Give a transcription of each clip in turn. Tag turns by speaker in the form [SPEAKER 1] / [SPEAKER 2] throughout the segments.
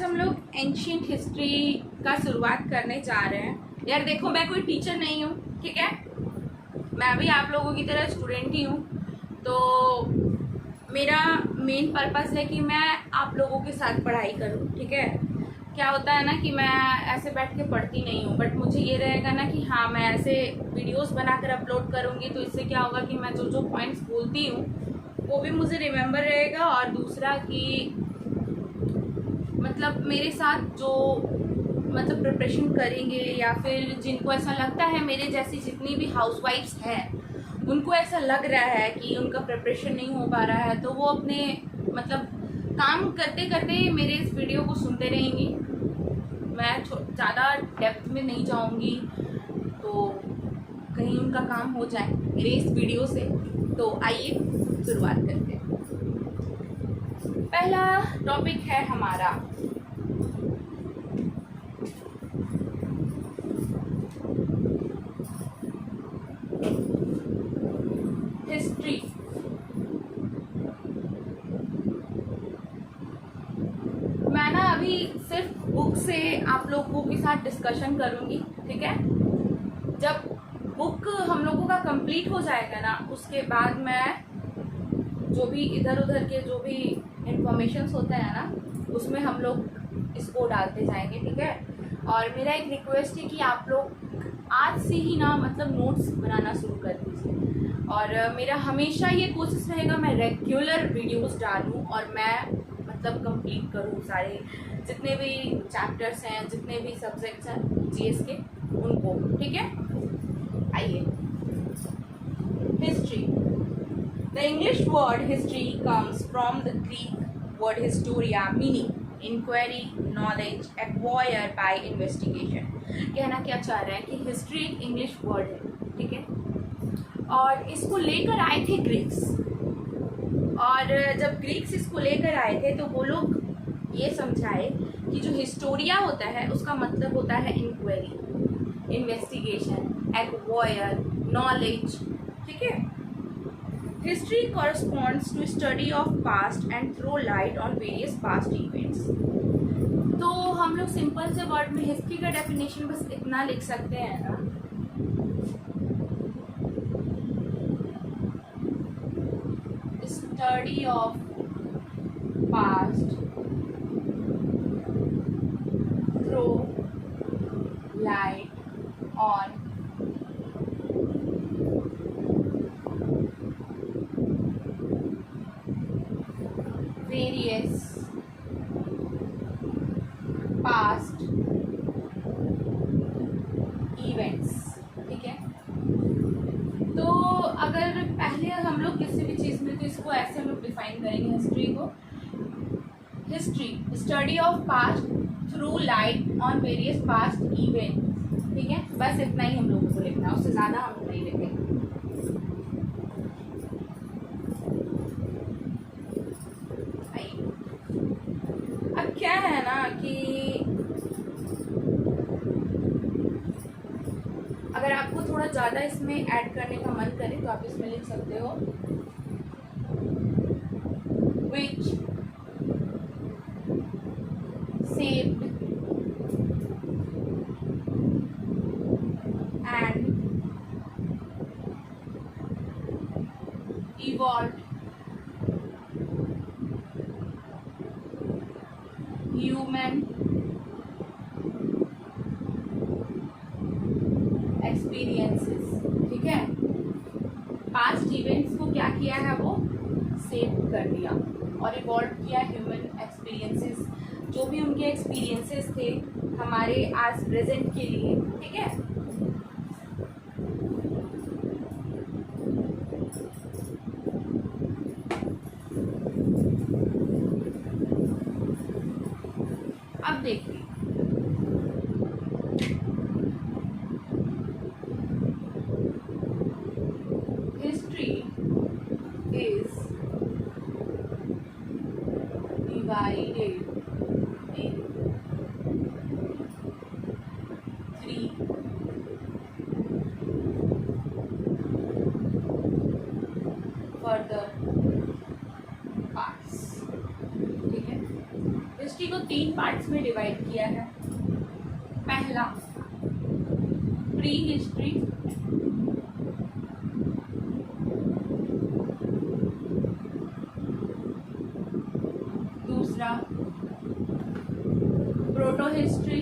[SPEAKER 1] हम लोग ancient history का शुरुआत करने जा रहे हैं। यार देखो, मैं कोई टीचर नहीं हूँ, ठीक है, मैं भी आप लोगों की तरह स्टूडेंट ही हूँ। तो मेरा मेन पर्पस है कि मैं आप लोगों के साथ पढ़ाई करूँ, ठीक है। क्या होता है ना कि मैं ऐसे बैठ के पढ़ती नहीं हूँ, बट मुझे ये रहेगा ना कि हाँ, मैं ऐसे वीडियोस बनाकर अपलोड करूँगी तो इससे क्या होगा कि मैं जो जो पॉइंट्स बोलती हूँ वो भी मुझे रिमेम्बर रहेगा। और दूसरा कि मतलब मेरे साथ जो मतलब प्रिपरेशन करेंगे या फिर जिनको ऐसा लगता है, मेरे जैसी जितनी भी हाउसवाइफ्स हैं उनको ऐसा लग रहा है कि उनका प्रिपरेशन नहीं हो पा रहा है, तो वो अपने मतलब काम करते करते मेरे इस वीडियो को सुनते रहेंगी। मैं ज़्यादा डेप्थ में नहीं जाऊंगी तो कहीं उनका काम हो जाए मेरे इस वीडियो से। तो आइए शुरुआत करते हैं। पहला टॉपिक है हमारा हिस्ट्री। मैं ना अभी सिर्फ बुक से आप लोगों के साथ डिस्कशन करूंगी, ठीक है। जब बुक हम लोगों का कंप्लीट हो जाएगा ना, उसके बाद मैं जो भी इधर उधर के जो भी इंफॉर्मेशंस होते हैं ना, उसमें हम लोग इसको डालते जाएंगे, ठीक है। और मेरा एक रिक्वेस्ट है कि आप लोग आज से ही ना मतलब नोट्स बनाना शुरू कर दीजिए। और मेरा हमेशा ये कोशिश रहेगा मैं रेगुलर वीडियोस डालूं और मैं मतलब कंप्लीट करूं सारे जितने भी चैप्टर्स हैं, जितने भी सब्जेक्ट्स हैं जीएस के, उनको, ठीक है। आइए, history. The English word history comes from the Greek word historia, meaning inquiry, knowledge acquired by investigation। कहना क्या चाह रहा है कि हिस्ट्री एक इंग्लिश वर्ड है, ठीक है, और इसको लेकर आए थे ग्रीक्स। और जब ग्रीक्स इसको लेकर आए थे तो वो लोग ये समझाए कि जो हिस्टोरिया होता है उसका मतलब होता है इंक्वायरी, इन्वेस्टिगेशन, एक्वायर, नॉलेज, ठीक है। History corresponds to study of past and throw light on various past events। तो हम लोग सिंपल से वर्ड में हिस्ट्री का डेफिनेशन बस इतना लिख सकते हैं ना, study of passed through light on various past events, ठीक है। तो अगर पहले हम लोग किसी भी चीज़ में, तो इसको ऐसे हम लोग डिफाइन करेंगे हिस्ट्री को। History study of past through light on various past events, ठीक है। बस इतना ही हम लोगों को लिखना, उससे ज़्यादा हम लोग नहीं लिखेंगे। अब क्या है ना कि अगर आपको थोड़ा ज़्यादा इसमें ऐड करने का मन करे तो आप इसमें लिख सकते हो which shaped and evolved human experiences, ठीक है। पास्ट इवेंट्स को क्या किया है, वो सेव कर दिया और इवॉल्व किया ह्यूमन एक्सपीरियंसेस, जो भी उनके एक्सपीरियंसेस थे हमारे आज प्रेजेंट के लिए, ठीक है। अब देखिए, history is divided in 3 further parts, ठीक है। हिस्ट्री को 3 पार्ट्स में डिवाइड किया है। पहला प्री हिस्ट्री, दूसरा प्रोटो हिस्ट्री,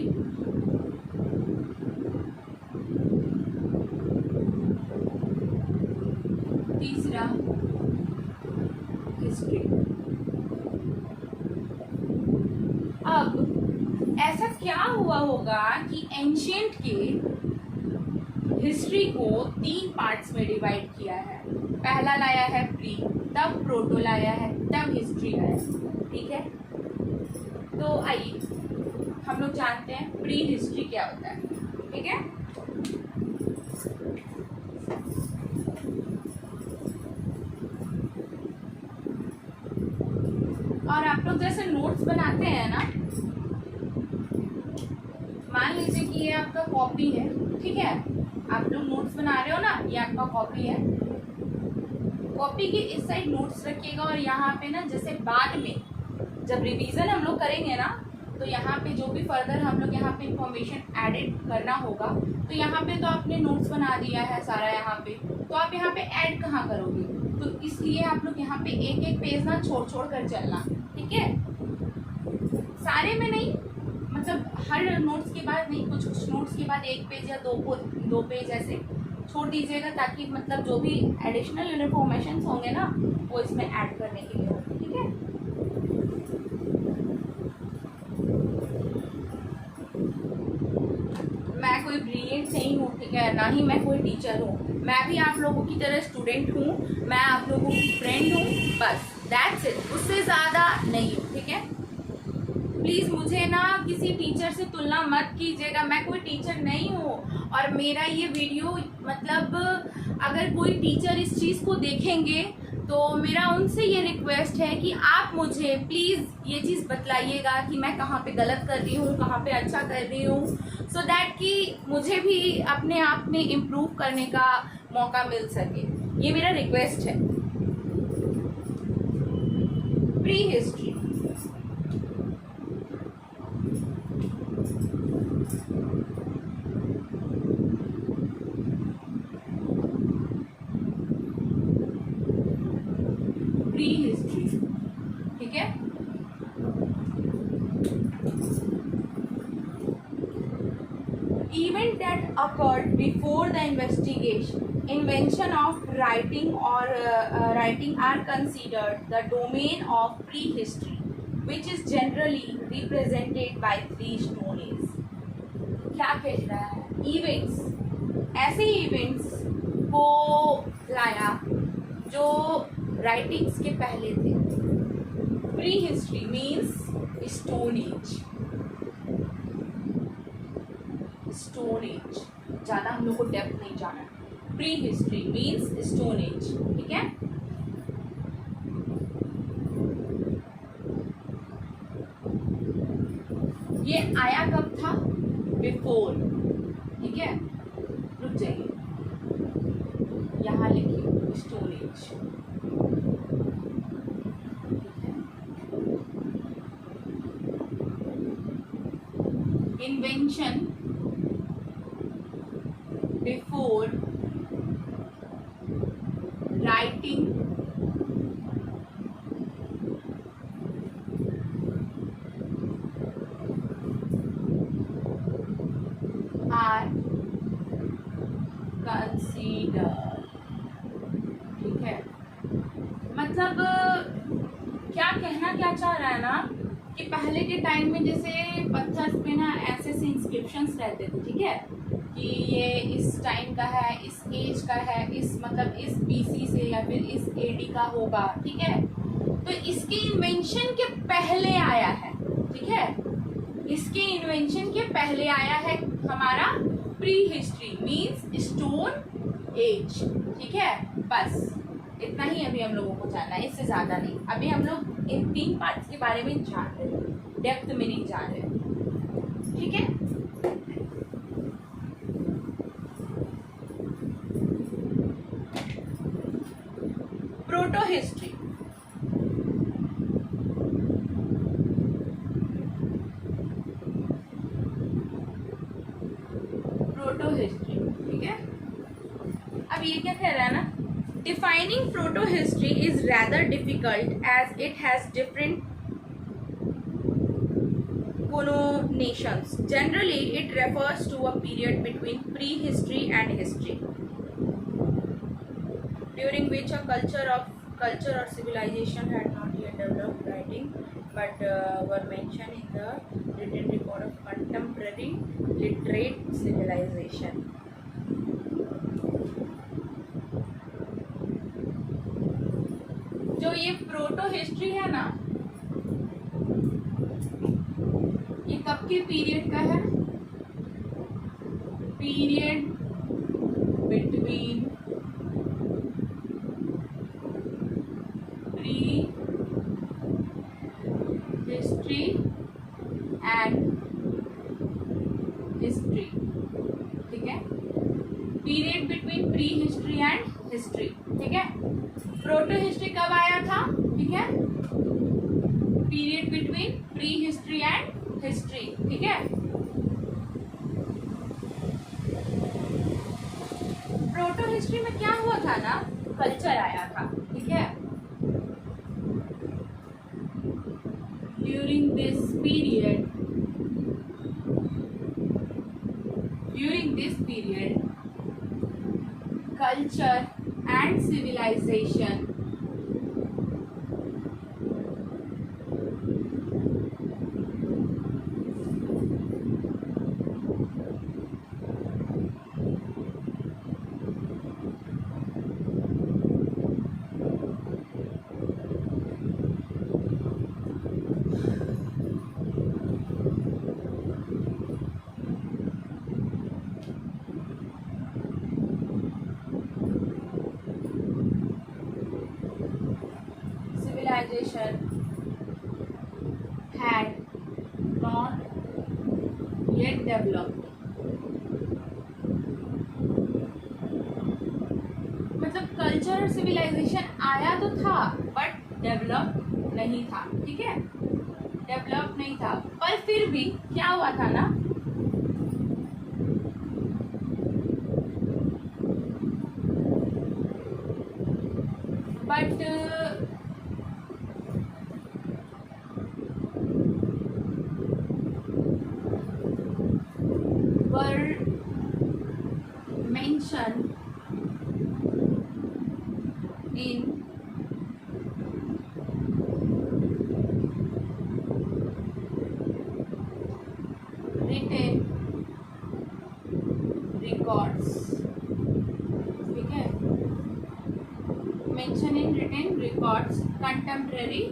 [SPEAKER 1] तीसरा हिस्ट्री। अब ऐसा क्या हुआ होगा कि एंशिएंट के हिस्ट्री को 3 पार्ट्स में डिवाइड किया है। पहला लाया है प्री, तब प्रोटो लाया है, तब हिस्ट्री लाया है। ठीक है, तो आइए हम लोग जानते हैं प्री हिस्ट्री क्या होता है। ठीक है, और आप लोग जैसे नोट्स बनाते हैं ना, मान लीजिए कि ये आपका कॉपी है। ठीक है, आप लोग नोट्स बना रहे हो ना, ये आपका कॉपी है। कॉपी के इस साइड नोट्स रखिएगा और यहाँ पे ना जैसे बाद में जब रिवीजन हम लोग करेंगे ना, तो यहाँ पे जो भी फर्दर हम लोग यहाँ पे इंफॉर्मेशन एडिट करना होगा, तो यहाँ पे तो आपने नोट्स बना दिया है सारा यहाँ पे, तो आप यहाँ पे ऐड कहाँ करोगे? तो इसलिए आप लोग यहाँ पे एक एक पेज ना छोड़ छोड़ कर चलना। ठीक है, सारे में नहीं, मतलब हर नोट्स के बाद नहीं, कुछ कुछ नोट्स के बाद एक पेज या दो पेज ऐसे छोड़ दीजिएगा, ताकि मतलब जो भी एडिशनल इन्फॉर्मेशन होंगे ना वो इसमें ऐड करने के लिए होंगे। ठीक है, मैं कोई ब्रिलियंट नहीं हूँ, ठीक है, ना ही मैं कोई टीचर हूँ, मैं भी आप लोगों की तरह स्टूडेंट हूँ, मैं आप लोगों की फ्रेंड हूँ, बस दैट्स इट, उससे ज़्यादा नहीं हूँ। ठीक है, प्लीज़ मुझे ना किसी टीचर से तुलना मत कीजिएगा, मैं कोई टीचर नहीं हूँ। और मेरा ये वीडियो मतलब अगर कोई टीचर इस चीज़ को देखेंगे तो मेरा उनसे ये रिक्वेस्ट है कि आप मुझे प्लीज़ ये चीज़ बतलाइएगा कि मैं कहाँ पे गलत कर रही हूँ, कहाँ पे अच्छा कर रही हूँ, सो दैट कि मुझे भी अपने आप में इम्प्रूव करने का मौका मिल सके। ये मेरा रिक्वेस्ट है। प्री हिस्ट्री, प्री हिस्ट्री, ठीक है, event that occurred before the invention of writing are considered the domain of prehistory, which is generally represented by 3 stone ages. क्या कह रहा है? इवेंट्स, ऐसे इवेंट्स को लाया जो राइटिंग्स के पहले थे। Pre history means stone age, stone age, ज़्यादा हम लोग को डेप्थ नहीं जाना है। Pre history means stone age. ठीक है, ये आया कब था? बिफोर। ठीक है, रुक जाइए, यहाँ लिखिए stone age. Invention before writing are consider. ठीक है, मतलब क्या कहना क्या चाह रहा है ना कि पहले के टाइम में जैसे पत्थर पे ना ऐसे ऐसे इंस्क्रिप्शंस रहते थे। ठीक है, कि ये इस टाइम का है, इस एज का है, इस मतलब इस बीसी से या फिर इस एडी का होगा। ठीक है, तो इसके इन्वेंशन के पहले आया है। ठीक है, इसके इन्वेंशन के पहले आया है हमारा pre history means stone age. ठीक है, बस इतना ही अभी हम लोगों को जानना है, इससे ज़्यादा नहीं। अभी हम लोग इन 3 पार्ट्स के बारे में जान रहे हैं, डेप्थ में नहीं जान रहे। ठीक है, proto history, Defining proto-history is rather difficult as it has different connotations. Generally, it refers to a period between prehistory and history, during which a culture or civilization had not yet developed writing, but were mentioned in the written record of contemporary literate civilization. जो ये proto history है ना, ये कब के period का है? Period between pre history and history, ठीक है, period between pre history and history, ठीक है। प्रोटो हिस्ट्री कब आया था? ठीक है, period between pre history and history, ठीक है। प्रोटो हिस्ट्री में क्या हुआ था ना, कल्चर आया था, ठीक है। During this period culture and civilization had not yet developed, मतलब कल्चर और सिविलाइजेशन आया तो था बट डेवलप नहीं था, ठीक है, डेवलप नहीं था। पर फिर भी क्या हुआ था ना, but mentioned in written records, ठीक है, mention in written records contemporary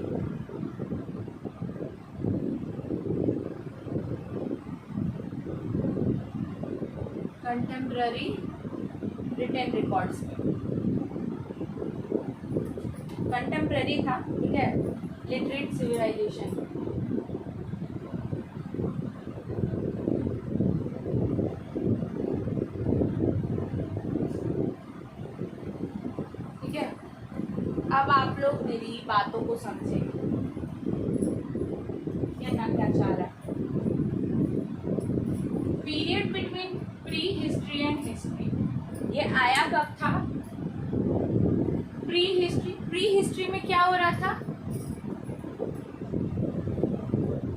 [SPEAKER 1] written records में। कंटेम्प्रेरी था, ठीक है, लिटरेट सिविलाइजेशन, ठीक है। अब आप लोग मेरी बातों को समझे, कहना क्या चाह रहा है। Period between pre history and history, ये आया कब था? प्री हिस्ट्री में क्या हो रहा था?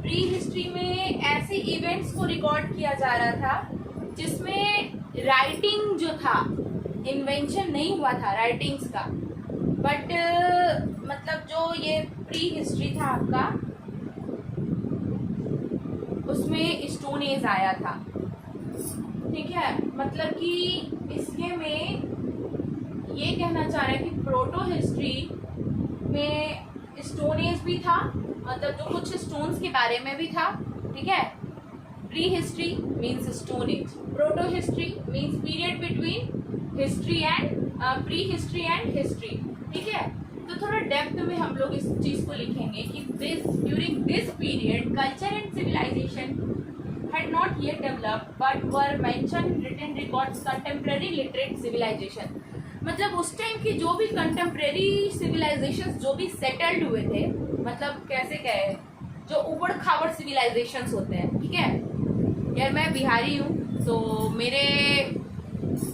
[SPEAKER 1] प्री हिस्ट्री में ऐसे इवेंट्स को रिकॉर्ड किया जा रहा था जिसमें राइटिंग जो था, इन्वेंशन नहीं हुआ था राइटिंग्स का, बट मतलब जो ये प्री हिस्ट्री था आपका, उसमें स्टोन एज आया था, ठीक है। मतलब कि इसके में ये कहना चाह रहा है कि प्रोटो हिस्ट्री में स्टोन एज भी था, मतलब जो कुछ स्टोन्स के बारे में भी था, ठीक है। Pre history means stone age, proto history means period between history and pre history and history, ठीक है। तो थोड़ा डेप्थ में हम लोग इस चीज को लिखेंगे कि during this period culture and civilization had not yet developed but were mentioned written records contemporary literate civilization, मतलब उस टाइम की जो भी कंटेम्प्रेरी सिविलाइजेशंस जो भी सेटल्ड हुए थे, मतलब कैसे कहे, जो उबड़ खाबड़ सिविलाइजेशंस होते हैं, ठीक है। यार मैं बिहारी हूँ तो मेरे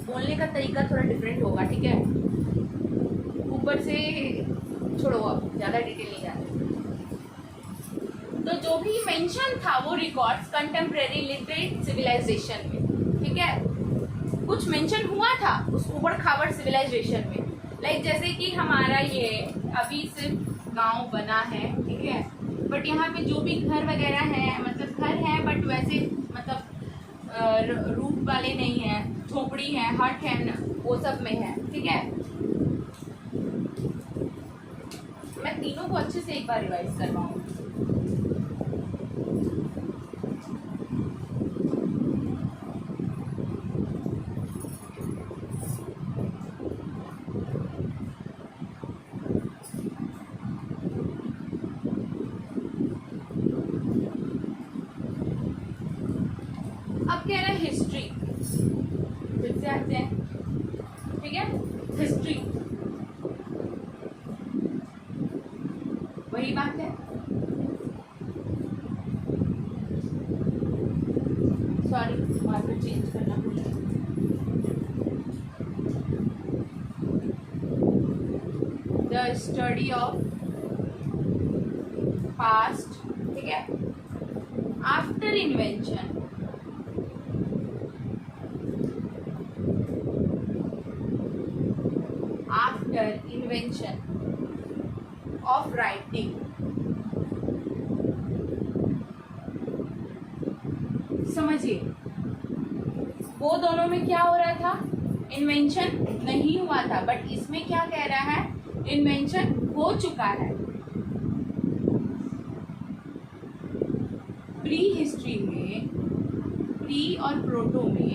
[SPEAKER 1] बोलने का तरीका थोड़ा डिफरेंट होगा, ठीक है। ऊपर से छोड़ो, अब ज़्यादा डिटेल नहीं जाते। तो जो भी मेंशन था वो रिकॉर्ड्स कंटेम्प्रेरी लिटरेट सिविलाइजेशन में, ठीक है, कुछ मेंशन हुआ था उस ऊबड़ खाबड़ सिविलाइजेशन में। लाइक जैसे कि हमारा ये अभी सिर्फ गांव बना है, ठीक है, बट यहाँ पे जो भी घर वगैरह है, मतलब घर है बट वैसे मतलब रूफ वाले नहीं है, झोपड़ी है, हट है, वो सब में है, ठीक है। मैं तीनों को अच्छे से एक बार रिवाइज करवाऊँ। अब कह रहा है हिस्ट्री, फिर से आते हैं, ठीक है, हिस्ट्री वही बात है। सॉरी, मार्कर चेंज करना पड़ेगा। द स्टडी ऑफ पास्ट, ठीक है, आफ्टर इन्वेंशन of writing, समझिए वो दोनों में क्या हो रहा था, इन्वेंशन नहीं हुआ था, बट इसमें क्या कह रहा है, इन्वेंशन हो चुका है। प्री हिस्ट्री में, प्री और प्रोटो में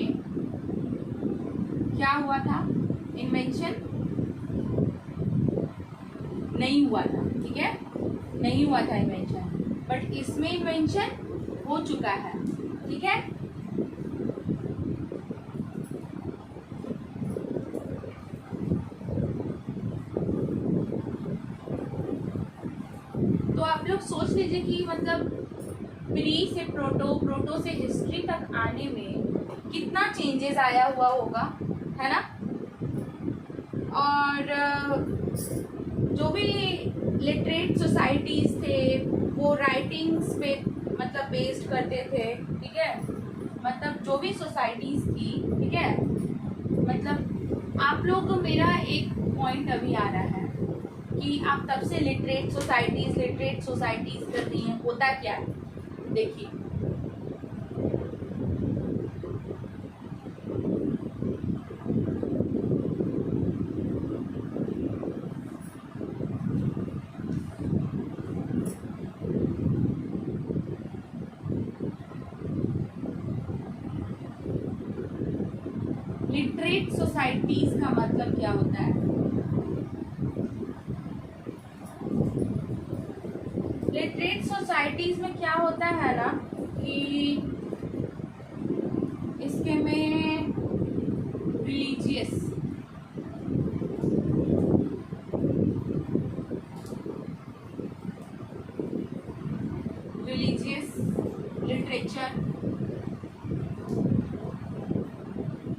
[SPEAKER 1] क्या हुआ था, इन्वेंशन नहीं हुआ था, ठीक है, नहीं हुआ था इन्वेंशन, बट इसमें इन्वेंशन हो चुका है, ठीक है। तो आप लोग सोच लीजिए कि मतलब प्री से प्रोटो, प्रोटो से हिस्ट्री तक आने में कितना चेंजेस आया हुआ होगा, है ना। और जो भी लिटरेट सोसाइटीज थे वो राइटिंग्स पे मतलब बेस्ड करते थे, ठीक है, मतलब जो भी सोसाइटीज थी, ठीक है, मतलब आप लोग को मेरा एक पॉइंट अभी आ रहा है कि आप तब से लिटरेट सोसाइटीज कर रही हैं, होता क्या है देखिए। लिटरेट सोसाइटीज का मतलब क्या होता है, लिटरेट सोसाइटीज में क्या होता है ना कि इसके में रिलीजियस लिटरेचर,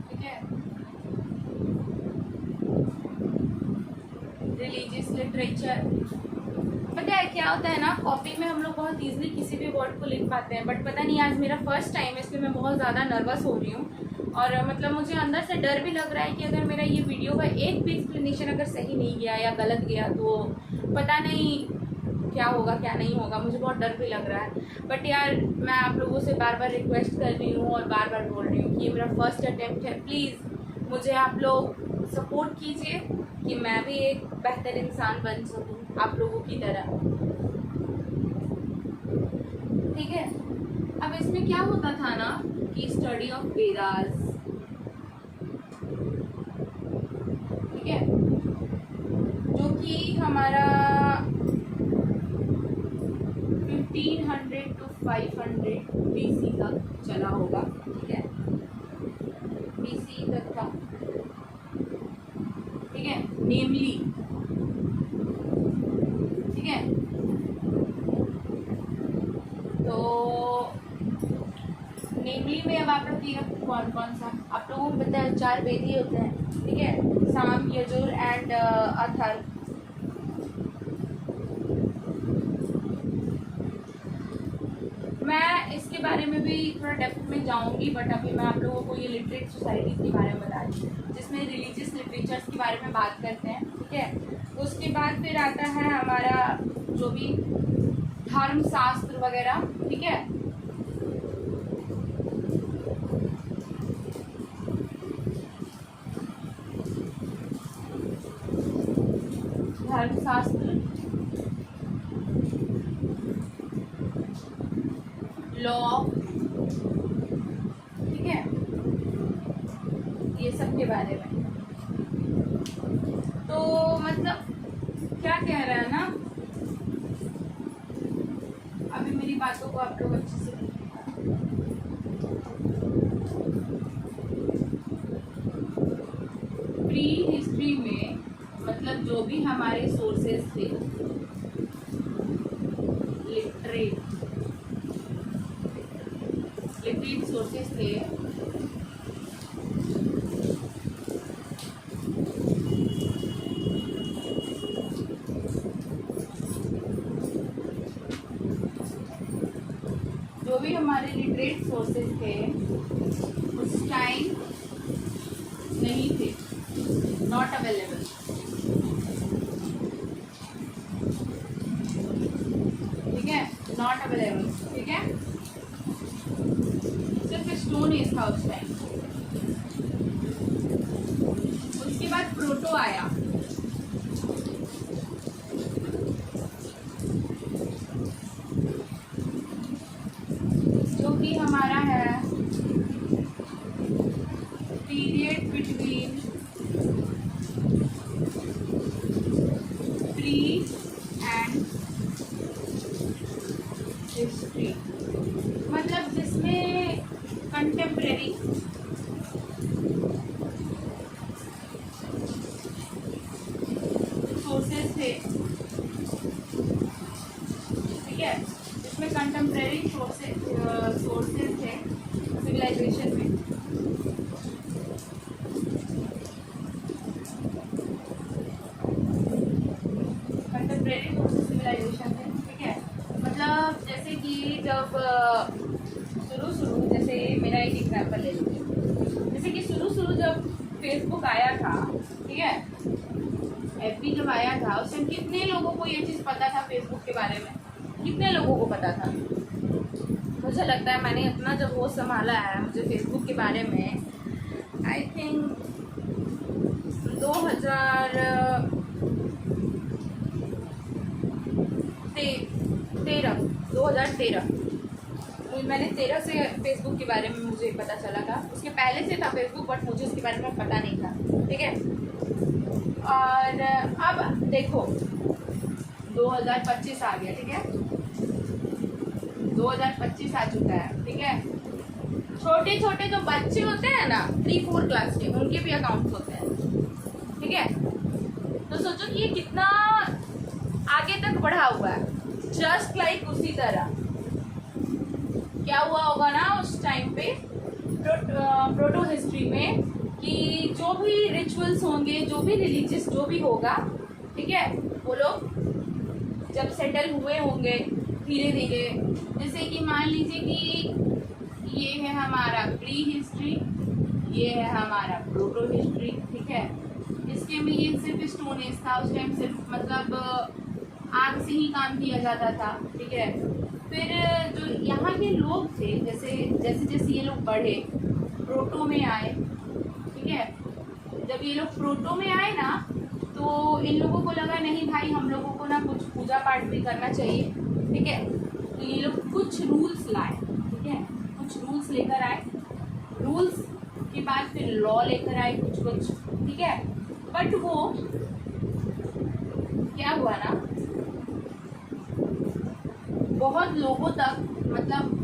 [SPEAKER 1] ठीक है, रिलीजियस लिटरेचर। पता है क्या होता है ना, कॉपी में हम लोग बहुत इजीली किसी भी वर्ड को लिख पाते हैं, बट पता नहीं आज मेरा फर्स्ट टाइम है इसलिए मैं बहुत ज़्यादा नर्वस हो रही हूँ, और मतलब मुझे अंदर से डर भी लग रहा है कि अगर मेरा ये वीडियो का एक भी एक्सप्लेनेशन अगर सही नहीं गया या गलत गया तो पता नहीं क्या होगा क्या नहीं होगा, मुझे बहुत डर भी लग रहा है। बट यार मैं आप लोगों से बार बार रिक्वेस्ट कर रही हूँ और बार बार बोल रही हूँ कि ये मेरा फर्स्ट अटेम्प्ट है, प्लीज़ मुझे आप लोग सपोर्ट कीजिए कि मैं भी एक बेहतर इंसान बन सकूँ आप लोगों की तरह, ठीक है। अब इसमें क्या होता था ना कि स्टडी ऑफ वेदास, ठीक है, जो कि हमारा 1500 to 500 BC तक चला होगा, ठीक है, BC तक था, ठीक है, नेमली, ठीक है। तो नेमली में अब आप लोग की कौन कौन सा, आप लोगों को पता है 4 वेद ही होते हैं, ठीक है, साम, यजुर एंड अथर्व, बारे में भी थोड़ा डेप्थ में जाऊंगी, बट अभी मैं आप लोगों को ये लिटरेट सोसाइटी के बारे में बता रही हूँ, जिसमें रिलीजियस लिटरेचर्स के बारे में बात करते हैं, ठीक है। उसके बाद फिर आता है हमारा जो भी धर्म शास्त्र वगैरह, ठीक है। धर्मशास्त्र, लॉ, ठीक है, ये सब के बारे में। तो मतलब क्या कह रहा है ना, अभी मेरी बातों को आप लोग अच्छे से प्री हिस्ट्री में मतलब जो भी हमारे सोर्सेस थे लिटरेट सोर्सेस थे, जो भी हमारे लिटरेट सोर्सेस थे उस टाइम नहीं थे, नॉट अवेलेबल, ठीक है, नॉट अवेलेबल, ठीक है। सिर्फ स्टोन एज था उस टाइम। उसके बाद प्रोटो आया, जो कि हमारा है period between pre and history, मतलब जिसमें कंटेम्प्रेरी सोर्सेस थे, ठीक है, जिसमें कंटेम्प्रेरी सोर्सेस थे सिविलाइजेशन में, कंटेम्प्रेरी सोर्सेस सिविलाइजेशन थे, ठीक है। मतलब जैसे कि जब शुरू जैसे मेरा एक एग्जाम्पल ले लीजिए, जैसे कि शुरू जब फेसबुक आया था, ठीक है, एफबी जब आया था, उस टाइम कितने लोगों को ये चीज़ पता था फेसबुक के बारे में, कितने लोगों को पता था। मुझे लगता है मैंने इतना जब वो संभाला है मुझे फेसबुक के बारे में, आई थिंक 2013 मैंने 13 से फेसबुक के बारे में मुझे पता चला था। उसके पहले से था फेसबुक, बट मुझे उसके बारे में पता नहीं था, ठीक है। और अब देखो 2025 आ गया, ठीक है, 2025 आ चुका है, ठीक है। छोटे छोटे जो बच्चे होते हैं ना 3-4 क्लास के, उनके भी अकाउंट्स होते हैं, ठीक है। तो सोचो कि ये कितना आगे तक बढ़ा हुआ है। जस्ट लाइक उसी तरह क्या हुआ होगा ना उस टाइम पे प्रोटो हिस्ट्री में, कि जो भी रिचुअल्स होंगे, जो भी रिलीजियस जो भी होगा, ठीक है, वो लोग जब सेटल हुए होंगे धीरे धीरे, जैसे कि मान लीजिए कि ये है हमारा प्री हिस्ट्री, ये है हमारा प्रोटो हिस्ट्री, ठीक है। इसके में ये सिर्फ स्टोन एज था उस टाइम, सिर्फ मतलब आग से ही काम किया जाता था, ठीक है। फिर जो यहाँ के लोग थे, जैसे जैसे ये लोग बढ़े, प्रोटो में आए, ठीक है। जब ये लोग प्रोटो में आए ना, तो इन लोगों को लगा नहीं भाई, हम लोगों को ना कुछ पूजा पाठ भी करना चाहिए, ठीक है। तो ये लोग कुछ रूल्स लाए, ठीक है, कुछ रूल्स लेकर आए। रूल्स के बाद फिर लॉ लेकर आए कुछ, ठीक है। बट वो क्या हुआ ना, बहुत लोगों तक, मतलब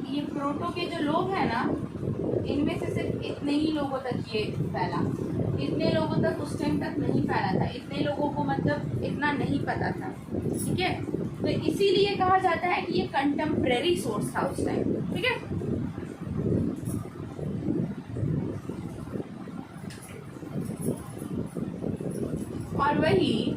[SPEAKER 1] ये प्रोटो के जो लोग हैं ना, इनमें से सिर्फ इतने ही लोगों तक ये फैला, इतने लोगों तक उस टाइम तक नहीं फैला था, इतने लोगों को मतलब इतना नहीं पता था, ठीक है। तो इसीलिए कहा जाता है कि ये कंटेम्प्रेरी सोर्स था उस टाइम, ठीक है। और वही